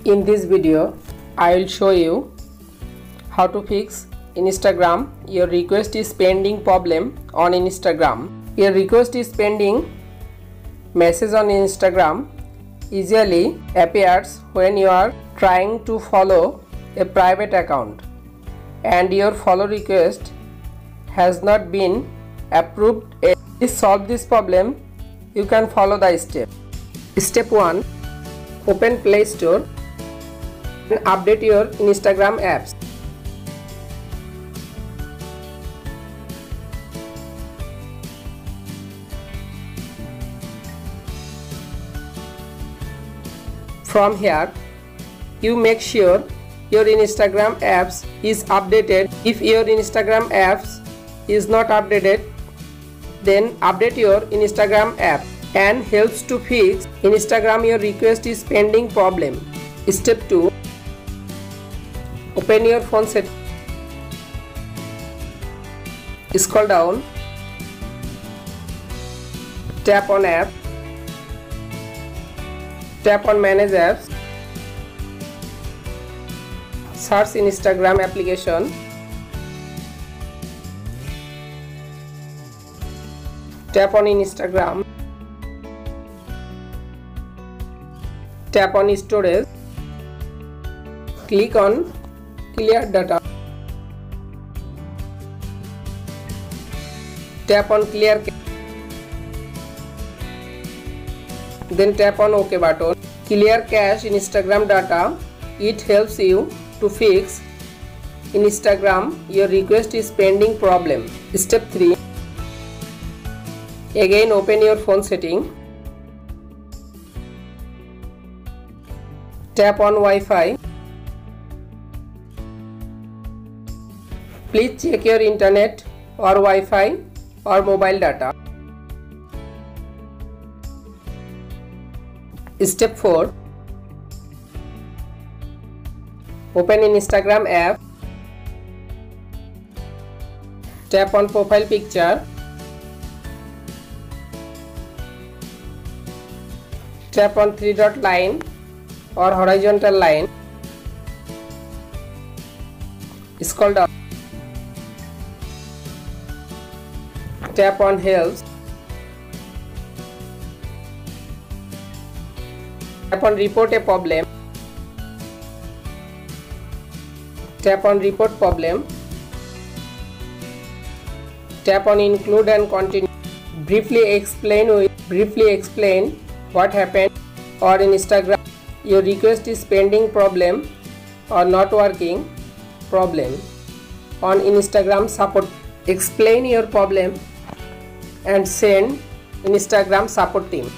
In this video, I will show you how to fix Instagram. Your request is pending problem on Instagram. Your request is pending message on Instagram usually appears when you are trying to follow a private account and your follow request has not been approved. To solve this problem, you can follow the step. Step 1. Open Play Store and update your Instagram apps. From here, you make sure your Instagram apps is updated. If your Instagram apps is not updated, then update your Instagram app and helps to fix Instagram your request is pending problem. Step 2. Open your phone setting. Scroll down. Tap on app. Tap on manage apps. Search Instagram application. Tap on Instagram. Tap on storage. Click on clear data. Tap on clear cache. Then tap on OK button. Clear cache Instagram data. It helps you to fix Instagram your request is pending problem. Step 3. Again open your phone setting. Tap on Wi-Fi. Please check your internet or Wi-Fi or mobile data. Step 4. Open Instagram app. Tap on profile picture. Tap on 3-dot line or horizontal line. Scroll down. Tap on help. Tap on report a problem. Tap on report problem. Tap on include and continue. Briefly explain what happened or in Instagram your request is pending problem or not working problem on Instagram support. Explain your problem and send Instagram support team.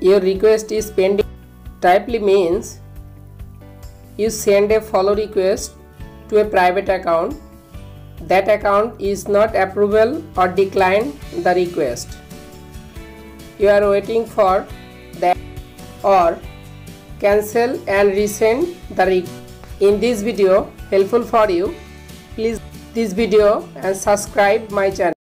Your request is pending typely means you send a follow request to a private account. That account is not approval or decline the request. You are waiting for that or cancel and resend the request. In this video helpful for you, please this video and subscribe my channel.